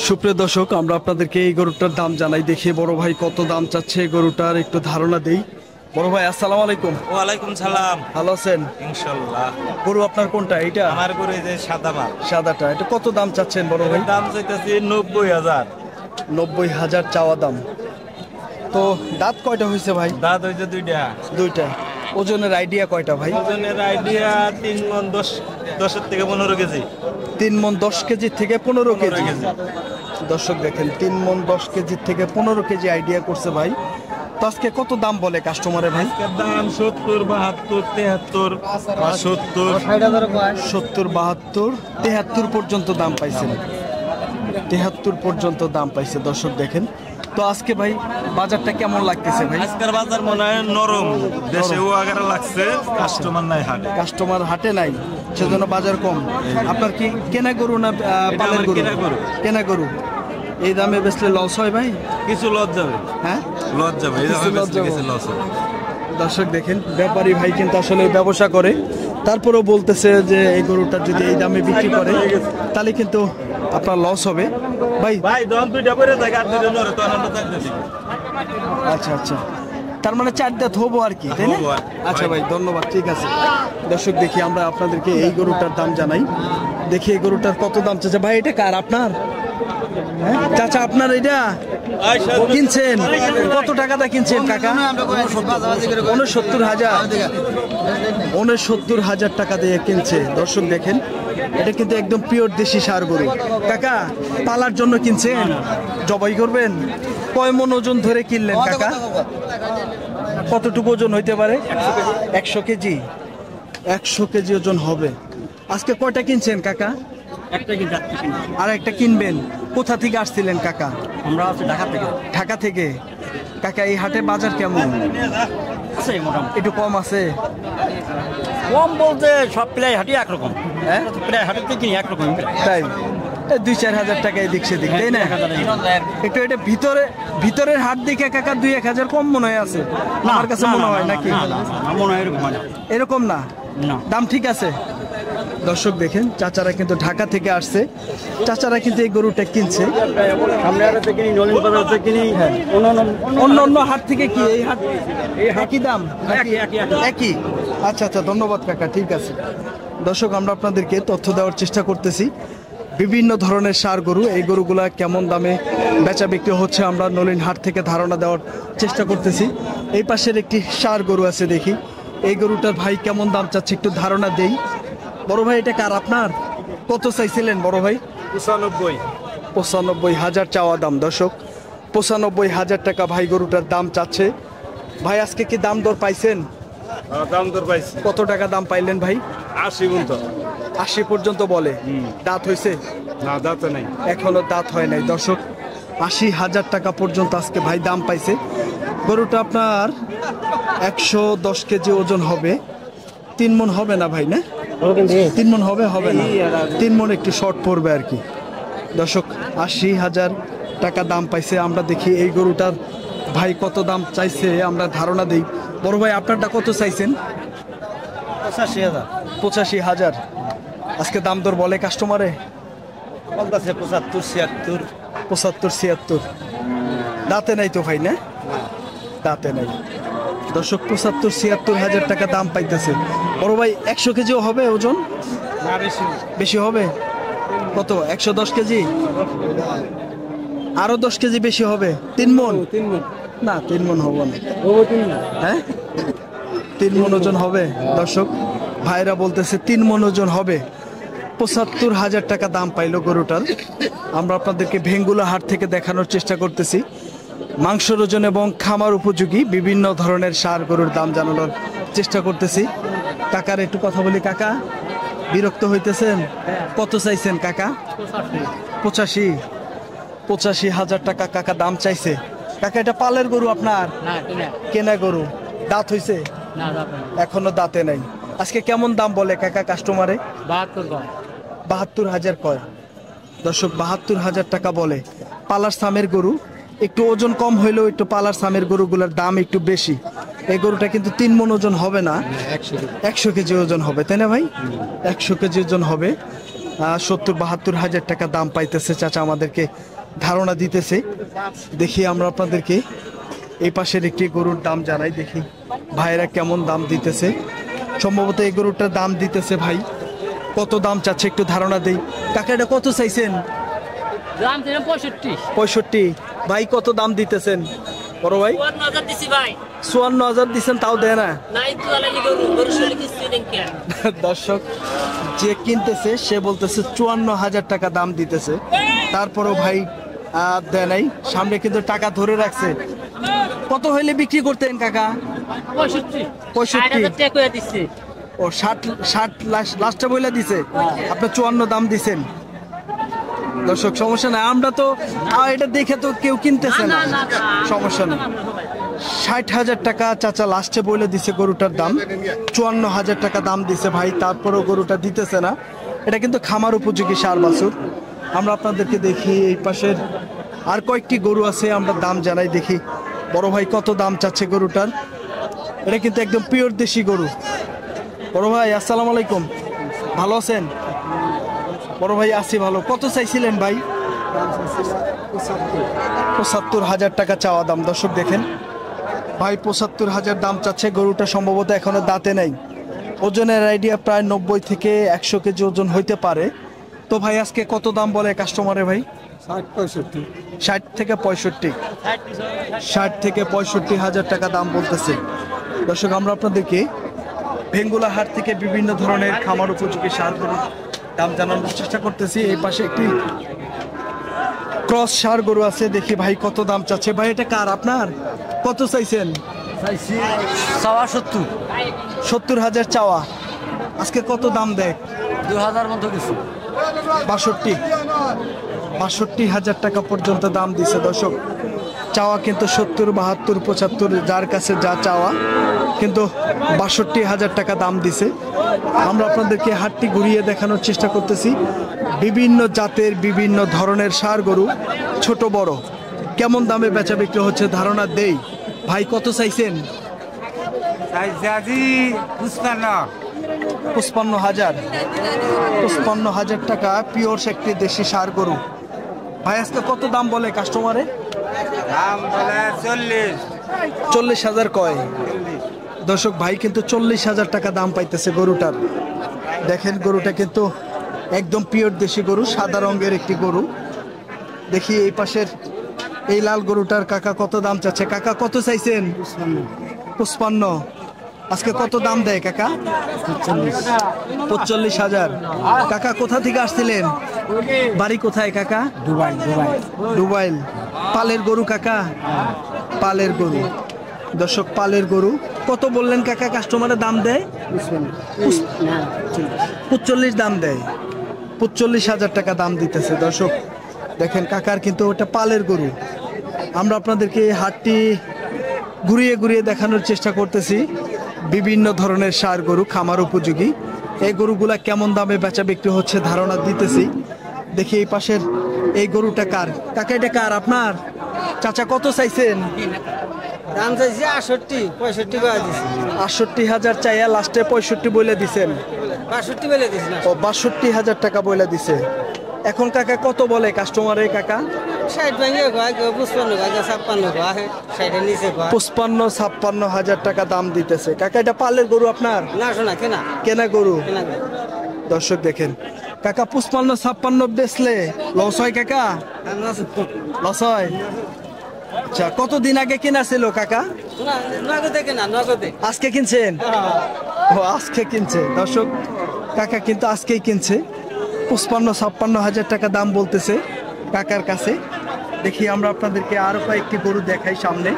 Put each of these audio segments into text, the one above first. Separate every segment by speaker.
Speaker 1: সুপ্রিয় দর্শক, আমরা আপনাদেরকে এই গরুটার দাম জানাই। দেখি বড় ভাই কত দাম চাচ্ছে এই গরুটার, একটু ধারণা দেই। বড় ভাই আসসালামু আলাইকুম।
Speaker 2: ওয়ালাইকুম সালাম।
Speaker 1: ভালো আছেন?
Speaker 2: ইনশাআল্লাহ।
Speaker 1: গরু আপনার কোনটা? এইটা
Speaker 2: আমার গরু এই যে সাদা মাল।
Speaker 1: সাদাটা। এটা কত দাম চাচ্ছেন বড় ভাই?
Speaker 2: দাম চাইতেছি 90,000।
Speaker 1: 90,000 চাওয়া দাম। তো দাঁত কয়টা হয়েছে ভাই?
Speaker 2: দাঁত হইছে দুইটা।
Speaker 1: দুইটা। ওজনের আইডিয়া কয়টা ভাই?
Speaker 2: ওজনের আইডিয়া 3 মণ 10 থেকে 15 কেজি।
Speaker 1: 3 মণ 10 কেজি থেকে 15 কেজি। দর্শক দেখেন, 3 মণ 10 কেজি থেকে 15 কেজি আইডিয়া করছে ভাই। তো আজকে কত দাম বলে কাস্টমারে ভাই?
Speaker 2: দাম 70, 72, 73, 70,
Speaker 1: 70, 72, 73 পর্যন্ত দাম পাইছেন। 73 পর্যন্ত দাম পাইছে। দর্শক দেখেন, তো আজকে ভাই বাজারটা কেমন লাগতেছে ভাই?
Speaker 2: আজকের বাজার মনে হয় নরম। দেশেও আগারে লাগছে, কাস্টমার নাই হাটে।
Speaker 1: কাস্টমার হাটে নাই, সেজন্য বাজার কম। আপনার কি কেনা গরু না পালের গরু? কেনা গরু। এই দামে বেচলে লস হয় ভাই?
Speaker 2: কিছু লস যাবে।
Speaker 1: হ্যাঁ,
Speaker 2: লস যাবে। এই দামে বেচলে কিছু লস হবে।
Speaker 1: দর্শক দেখেন, ব্যাপারী ভাই কিন্তু আসলে ব্যবসা করে, তারপরেও বলতেছে যে এই গরুটা যদি এই দামে বিক্রি করে তাহলে কিন্তু আপনার লস হবে ভাই।
Speaker 2: ভাই দম দুইটা পরে যায়, আর দুইটা নরে তো আনন্দ থাকতে দিবে।
Speaker 1: আচ্ছা আচ্ছা, তার মানে 4 দাঁত হবো আর কি, তাই না?
Speaker 2: হবো।
Speaker 1: আচ্ছা ভাই, ধন্যবাদ। ঠিক আছে দর্শক, দেখি আমরা আপনাদেরকে এই গরুটার দাম জানাই। দেখি এই গরুটার কত দাম চাচ্ছে ভাই। এটা কার? আপনার? হ্যাঁ চাচা, আপনার এটা কিনছেন? কত টাকাটা কিনছেন কাকা? 69,000। 69,000 টাকা দিয়ে কিনছে। দর্শক দেখেন, এটা কিন্তু একদম পিওর দেশি ষাঁড় গরু। কাকা পালার জন্য কিনছেন? জবাই করবেন? কয় মণ ওজন ধরে কিনলেন কাকা? কতটুকু ওজন হইতে পারে? 100 কেজি। 100 কেজি ওজন হবে। আজকে কয়টা কিনছেন কাকা? আর একটা কিনবেন। কোথা থেকে আসছিলেন কাকা?
Speaker 3: আমরা আছি ঢাকা থেকে।
Speaker 1: ঢাকা থেকে। কাকা এই হাটে বাজার কেমন?
Speaker 3: আছে মোটামুটি।
Speaker 1: একটু কম আছে?
Speaker 3: কম বলতে সব প্রায় হাঁটি একরকম।
Speaker 1: হ্যাঁ,
Speaker 3: প্রায় হাঁটিতে কিনি একরকম।
Speaker 1: তাই 2-4 হাজার টাকা এদিক সেদিক, তাই না? একটু এটা ভিতরের হাট দেখে কাকা 2-1 হাজার কম মনে হয় আছে আমার কাছে মনে হয়, নাকি?
Speaker 3: মনে হয় এরকম হয় না।
Speaker 1: এরকম না, দাম ঠিক আছে। দর্শক দেখেন, চাচারা কিন্তু ঢাকা থেকে আসছে, চাচারা কিন্তু এই গরুটা কিনছে। অন্য অন্য হাট থেকে কি এই হাট একই দাম? একই। আচ্ছা আচ্ছা, ধন্যবাদ কাকা, ঠিক আছে। দর্শক, আমরা আপনাদেরকে তথ্য দেওয়ার চেষ্টা করতেছি বিভিন্ন ধরনের ষাঁড় গরু, এই গরুগুলা কেমন দামে বেচা বিক্রি হচ্ছে আমরা নলিন হাট থেকে ধারণা দেওয়ার চেষ্টা করতেছি। এই পাশের একটি ষাঁড় গরু আছে, দেখি এই গরুটার ভাই কেমন দাম চাচ্ছে একটু ধারণা দেই। বড় ভাই এটা কার? আপনার? কত চাইছিলেন বড় ভাই? 95,000 চাওয়া দাম। দর্শক, 95,000 টাকা ভাই গরুটার দাম চাচ্ছে। ভাই আজকে কি দাম দর পাইছেন?
Speaker 2: দাম দর পাইছি।
Speaker 1: কত টাকা দাম পাইলেন ভাই?
Speaker 2: 80 পর্যন্ত।
Speaker 1: 80 পর্যন্ত বলে। দাঁত হয়েছে?
Speaker 2: না, দাঁত নাই,
Speaker 1: এখনো দাঁত হয় নাই। দর্শক, 80,000 টাকা পর্যন্ত আজকে ভাই দাম পাইছে। গরুটা আপনার 110 কেজি ওজন হবে। 3 মণ হবে না ভাই? না, 3 মণ হবে? হবে না, 3 মণ একটু শর্ট পড়বে আর কি। দর্শক, 80,000 টাকা দাম পাইছে। আমরা দেখি এই গরুটার ভাই কত দাম চাইছে, আমরা ধারণা দেই। বড় ভাই আপনারটা কত চাইছেন?
Speaker 3: 85,000।
Speaker 1: 85,000 আজকে দাম দর বলে কাস্টমারে?
Speaker 3: বলতেছে 75, 76।
Speaker 1: 75, 76। দাঁতে নাই তো ভাই? না, দাঁতে নাই। দর্শক, 75, 76,000 টাকা দাম পাইতেছে। বড় ভাই 100 কেজিও হবে ওজন?
Speaker 3: না, বেশি
Speaker 1: বেশি হবে। কত? 110 কেজি? আরো 10 কেজি বেশি হবে। 3 মণ? না, 3 মণ হবে না। হ্যাঁ, 3 মণ ওজন হবে। দর্শক ভাইরা বলতেছে 3 মণ ওজন হবে। 75,000 টাকা দাম পাইলো গরুটার। আমরা আপনাদেরকে ভেঙ্গুলা হাট থেকে দেখানোর চেষ্টা করতেছি মাংসের ওজন এবং খামার উপযোগী বিভিন্ন ধরনের ষাঁড় গরুর দাম জানানোর চেষ্টা করতেছি। কাকার একটু কথা বলি। কাকা বিরক্ত হইতেছেন? কত চাইছেন কাকা? 85,000 টাকা কাকা দাম চাইছে। কাকা এটা পালের গরু আপনার? কেনা গরু। দাঁত হইছে? এখনো দাঁতে নাই। আজকে কেমন দাম বলে কাকা কাস্টমারে? 72,000 কয়। দর্শক, 72,000 টাকা বলে। পালার সামের গরু, একটু ওজন কম হইলেও একটু পালার সামের গরুগুলোর দাম একটু বেশি। এই গরুটা কিন্তু 3 মণ ওজন হবে না, 100 কেজি ওজন হবে, তাই না ভাই? 100 কেজি ওজন হবে। 70-72 হাজার টাকা দাম পাইতেছে চাচা আমাদেরকে ধারণা দিতেছে। দেখি আমরা আপনাদেরকে এই পাশের একটি গরুর দাম জানাই, দেখি ভাইয়েরা কেমন দাম দিতেছে। সম্ভবত এই গরুটার দাম দিতেছে ভাই, কত দাম চাচ্ছে একটু ধারণা দেই। কাকা এটা কত চাইছেন?
Speaker 3: দাম 65।
Speaker 1: 65। ভাই কত দাম দিতেছেন বড় ভাই?
Speaker 3: 54,000 দিছি ভাই।
Speaker 1: 54,000 দিচ্ছেন, তাও দেয় না।
Speaker 3: নাই তো আলালি গরু শরীর কিছু দেন কে?
Speaker 1: দর্শক, যে কিনতেছে সে বলতেছে 54,000 টাকা দাম দিতেছে, তারপরও ভাই দেয় নাই। সামনে কিন্তু টাকা ধরে রাখছে। কত হইলে বিক্রি করতেন কাকা?
Speaker 3: 65।
Speaker 1: 65
Speaker 3: টাকা কইয়া দিছি।
Speaker 1: ও 60 লাস্টে বইলা দিছে, আপনি 54 দাম দিছেন। দর্শক সমস্যা নাই, আমরা তো এটা দেখে তো কেউ কিনতেছে না, সমস্যা নেই। 60,000 টাকা চাচা লাস্টে বলে দিছে গরুটার দাম। 54,000 টাকা দাম দিছে ভাই, তারপরেও গরুটা দিতেছে না। এটা কিন্তু খামার উপযোগী ষাঁড় বাছুর। আমরা আপনাদেরকে দেখি এই পাশের আর কয়েকটি গরু আছে, আমরা দাম জানাই। দেখি বড় ভাই কত দাম চাচ্ছে গরুটার। এটা কিন্তু একদম পিওর দেশি গরু। বড় ভাই আসসালামু আলাইকুম, ভালো আছেন? বড় ভাই আছি ভালো। কত চাইছিলেন ভাই? 75,000 টাকা চাওয়া দাম। দর্শক দেখেন ভাই 75,000 দাম চাচ্ছে। গরুটা সম্ভবত এখনো দাঁতে নাই। ওজনের আইডিয়া প্রায় 90 থেকে 100 কেজি ওজন হইতে পারে। তো ভাই আজকে কত দাম বলে কাস্টমারে ভাই? 60 থেকে 65। 60 থেকে 65,000 টাকা দাম বলতেছে। দর্শক আমরা আপনাদেরকে ভেঙ্গুলা হাট থেকে বিভিন্ন ধরনের খামার উপযোগী ষাঁড় গরুর দাম জানানোর চেষ্টা করতেছি। এই পাশে একটি ক্রস ষাঁড় গরু আছে, দেখি ভাই কত দাম চাচ্ছে। ভাই এটা কার, আপনার? কত চাইছেন? 70,000 চাওয়া। আজকে কত দাম দেয়?
Speaker 3: 2000 মতো কিছু।
Speaker 1: 62,000 টাকা পর্যন্ত দাম দিছে। দর্শক চাওয়া কিন্তু 70, 72, 75 যার কাছে যা চাওয়া, কিন্তু 62,000 টাকা দাম দিছে। আমরা আপনাদেরকে হাটটি ঘুরিয়ে দেখানোর চেষ্টা করতেছি। বিভিন্ন জাতের বিভিন্ন ধরনের ষাঁড় গরু, ছোট বড়, কেমন দামে বেচা বিক্রি হচ্ছে ধারণা দেই। ভাই কত চাইছেন? 55,000। 55,000 টাকা পিওর একটি দেশি ষাঁড় গরু। ভাই আজকে কত দাম বলে কাস্টমারে? 40,000 কয়। দর্শক ভাই কিন্তু 40,000 টাকা দাম পাইতেছে গরুটার। দেখেন গরুটা কিন্তু একদম পিওর দেশি গরু, সাদা রঙের একটি গরু। দেখি এই পাশের এই লাল গরুটার কাকা কত দাম চাচ্ছে। কাকা কত চাইছেন? 55। আজকে কত দাম দেয় কাকা? 45,000। কাকা কোথা থেকে আসছিলেন? বাড়ি কোথায় কাকা? দুবাইল। পালের গরু কাকা? পালের গরু। দর্শক পালের গরু কত বললেন কাকা? কাস্টমারের দাম দেয় 45 দাম দেয়। 45,000 টাকা দাম দিতেছে। দর্শক দেখেন কাকার কিন্তু ওটা পালের গরু। আমরা আপনাদেরকে হাটটি ঘুরিয়ে ঘুরিয়ে দেখানোর চেষ্টা করতেছি। বিভিন্ন ধরনের ষাঁড় গরু খামার উপযোগী। এই গরুগুলা কেমন দামে বেচা বিক্রি হচ্ছে ধারণা দিতেছি। দেখি এই পাশের এই গরুটা কার? কাকা এটা কার, আপনার? চাচা কত চাইছেন?
Speaker 3: দাম চাইছি 68, 65 করে দিছি।
Speaker 1: 68,000 চাইয়া লাস্টে 65 বলে দিছেন।
Speaker 3: 62 বলে দিছি না।
Speaker 1: ও 62,000 টাকা বলে দিছে। এখন কাকা কত বলে কাস্টমারে কাকা?
Speaker 3: 60 ভাঙে কয়, 55 কয়, 56 কয়, 60 এর নিচে কয়।
Speaker 1: 55-56,000 টাকা দাম দিতেছে। কাকা এটা পালের গরু আপনার?
Speaker 3: না শোনা কেনা
Speaker 1: কেনা গরু।
Speaker 3: কেনা গরু।
Speaker 1: দর্শক দেখেন কাকা 55-56 বেচলে লস হয় কাকা? লস হয়। আচ্ছা কতদিন আগে কেনা ছিল কাকা?
Speaker 3: নগদে কেনা, নগদে।
Speaker 1: আজকে কিনছেন? ও আজকে কিনছে। দর্শক কাকা কিন্তু আজকেই কিনছে। 55-56,000 টাকা দাম বলতেছে কাকার কাছে। দেখি আমরা আপনাদেরকে আরো কয়েকটি গরু দেখাই। সামনে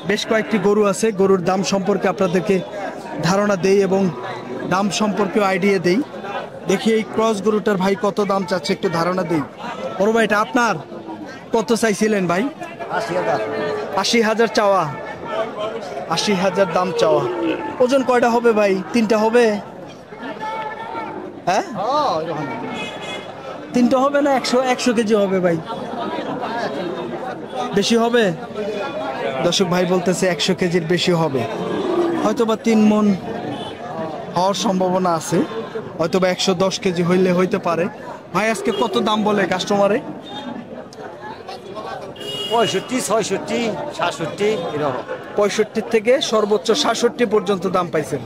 Speaker 1: বেশ কয়েকটি গরু আছে, গরুর দাম সম্পর্কে আপনাদেরকে ধারণা দেই এবং দাম সম্পর্কেও আইডিয়া দেই। দেখি এই ক্রস গরুটার ভাই কত দাম চাচ্ছে একটু ধারণা দেই। বড় ভাই এটা আপনার? কত চাইছিলেন ভাই? 80,000 চাওয়া। 80,000 দাম চাওয়া। ওজন কয়টা হবে ভাই? 3টা হবে? হ্যাঁ 3টা হবে না 100 কেজি হবে ভাই? বেশি হবে? দর্শক ভাই বলতেছে 100 কেজির বেশি হবে, হয়তোবা 3 মণ হওয়ার সম্ভাবনা আছে, হয়তোবা 110 কেজি হইলে হইতে পারে। ভাই আজকে কত দাম বলে কাস্টমারে?
Speaker 3: 65, 66, 67 এরকম।
Speaker 1: 65 থেকে সর্বোচ্চ 67 পর্যন্ত দাম পাইছেন।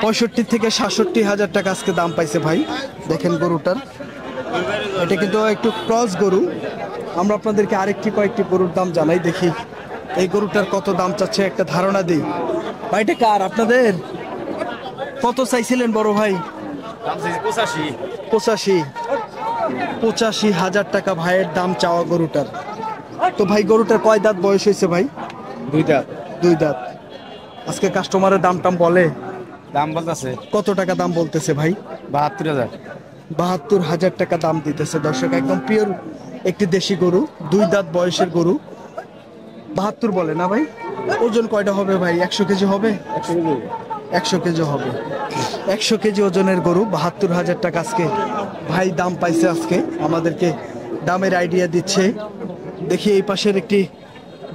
Speaker 1: 65 থেকে 67,000 টাকা আজকে দাম পাইছে ভাই। দেখেন গরুটার, এটা কিন্তু একটু ক্রস গরু। আমরা আপনাদেরকে কয়েকটি গরুর দাম জানাই, দেখি এই গরুটার কত দাম চাচ্ছে একটা ধারণা দিই। ভাইটা কার আপনাদের? কত চাইছিলেন বড় ভাই? 85,000 টাকা ভাইয়ের দাম চাওয়া গরুটার। তো ভাই গরুটার কয় দাঁত বয়স হয়েছে ভাই?
Speaker 3: 2 দাঁত।
Speaker 1: 2 দাঁত। আজকে কাস্টমারের দাম টাম বলে?
Speaker 3: দাম বলতেছে
Speaker 1: কত টাকা দাম বলতেছে ভাই?
Speaker 3: 72,000।
Speaker 1: 72,000 টাকা দাম দিতেছে দর্শক। একদম পিওর একটি দেশি গরু, 2 দাঁত বয়সের গরু। 72 বলে না ভাই? ওজন কয়টা হবে ভাই? 100 কেজি হবে? 100 কেজি হবে। 100 কেজি ওজনের গরু, 72,000 টাকা আজকে ভাই দাম পাইছে। আজকে আমাদেরকে দামের আইডিয়া দিচ্ছে। দেখি এই পাশের একটি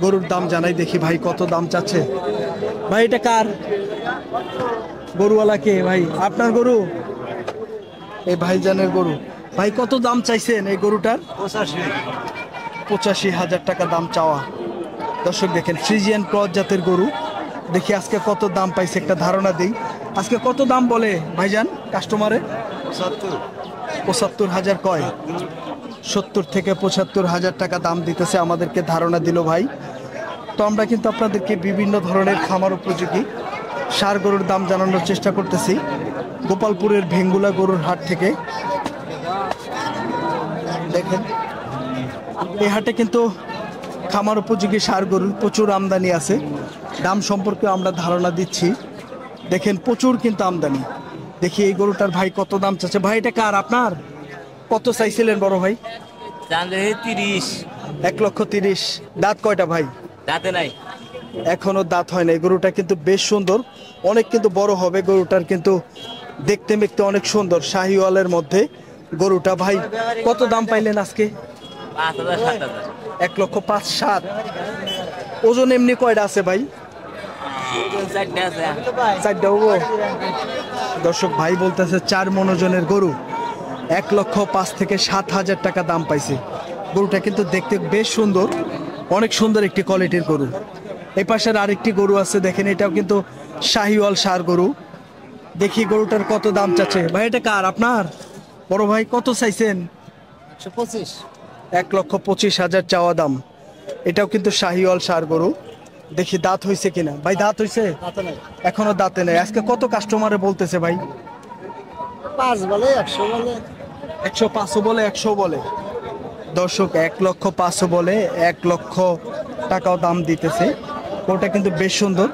Speaker 1: গরুর দাম জানাই, দেখি ভাই কত দাম চাচ্ছে। ভাই এটা কার? গরুওয়ালা কে ভাই? আপনার গরু? এই ভাইজানের গরু। ভাই কত দাম চাইছেন এই গরুটার? 85,000 টাকা দাম চাওয়া। দর্শক দেখেন ফ্রিজিয়ান ক্রস জাতের গরু। দেখি আজকে কত দাম পাইছে একটা ধারণা দিই। আজকে কত দাম বলে ভাইজান কাস্টমারে? 75,000 কয়? 70 থেকে 75,000 টাকা দাম দিতেছে, আমাদেরকে ধারণা দিল ভাই। তো আমরা কিন্তু আপনাদেরকে বিভিন্ন ধরনের খামার উপযোগী ষাঁড় গরুর দাম জানানোর চেষ্টা করতেছি গোপালপুরের ভেঙ্গুলা গরুর হাট থেকে। দেখেন এই হাটে কিন্তু খামার উপযোগী ষাঁড় গরুর প্রচুর আমদানি আছে। দাম সম্পর্কে আমরা ধারণা দিচ্ছি। দেখেন প্রচুর কিন্তু আমদানি। দেখি এই গরুটার ভাই কত দাম চাচ্ছে। ভাই এটা কার আপনার? কত চাইছিলেন বড় ভাই?
Speaker 3: 30।
Speaker 1: 1,30,000। দাঁত কয়টা ভাই?
Speaker 3: দাঁতে নাই।
Speaker 1: এখনো দাঁত হয় নাই। গরুটা কিন্তু বেশ সুন্দর, অনেক কিন্তু বড় হবে গরুটার, কিন্তু দেখতে মেখতে অনেক সুন্দর শাহিওয়ালের মধ্যে গরুটা। ভাই কত দাম পাইলেন আজকে?
Speaker 3: 5,000, 7,000।
Speaker 1: 1,05,000। ওজন এমনি কয়টা আছে ভাই?
Speaker 3: 4টা আছে।
Speaker 1: 4টা হবো। দর্শক ভাই বলতেছে 4 মণ ওজনের গরু, 1,05,000 থেকে 7,000 টাকা দাম পাইছে। গরুটা কিন্তু দেখতে বেশ সুন্দর, অনেক সুন্দর একটি কোয়ালিটির গরু। এই পাশের আরেকটি গরু আছে, দেখেন এটাও কিন্তু শাহিওয়াল ষাঁড় গরু। দেখি গরুটার কত দাম চাচ্ছে। ভাই এটা কার আপনার? বড় ভাই কত চাইছেন?
Speaker 3: 125।
Speaker 1: 1,25,000 চাওয়া দাম। এটাও কিন্তু শাহিওয়াল ষাঁড় গরু। দেখি দাঁত হইছে কিনা। ভাই দাঁত হইছে? এখনো দাঁতে নেই। আজকে কত কাস্টমারে বলতেছে ভাই?
Speaker 3: 5 বলে, 100 বলে।
Speaker 1: 105 বলে, 100 বলে। দর্শক 1,05,000 বলে, 1,00,000 টাকাও দাম দিতেছে। ওটা কিন্তু বেশ সুন্দর।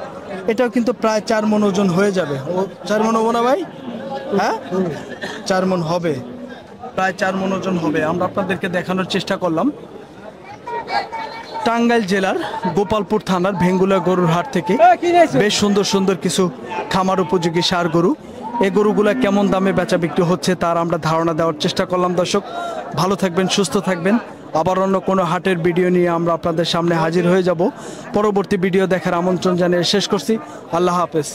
Speaker 1: এটাও কিন্তু প্রায় 4 মণ ওজন হয়ে যাবে। ও 4 মণ হবো না ভাই? হ্যাঁ 4 মণ হবে, প্রায় 4 মণ ওজন হবে। আমরা আপনাদেরকে দেখানোর চেষ্টা করলাম টাঙ্গাইল জেলার গোপালপুর থানার ভেঙ্গুলা গরুর হাট থেকে বেশ সুন্দর সুন্দর কিছু খামার উপযোগী ষাঁড় গরু। এই গরুগুলা কেমন দামে বেচা বিক্রি হচ্ছে তার আমরা ধারণা দেওয়ার চেষ্টা করলাম। দর্শক ভালো থাকবেন, সুস্থ থাকবেন। আবার অন্য কোনো হাটের ভিডিও নিয়ে আমরা আপনাদের সামনে হাজির হয়ে যাব। পরবর্তী ভিডিও দেখার আমন্ত্রণ জানিয়ে শেষ করছি। আল্লাহ হাফেজ।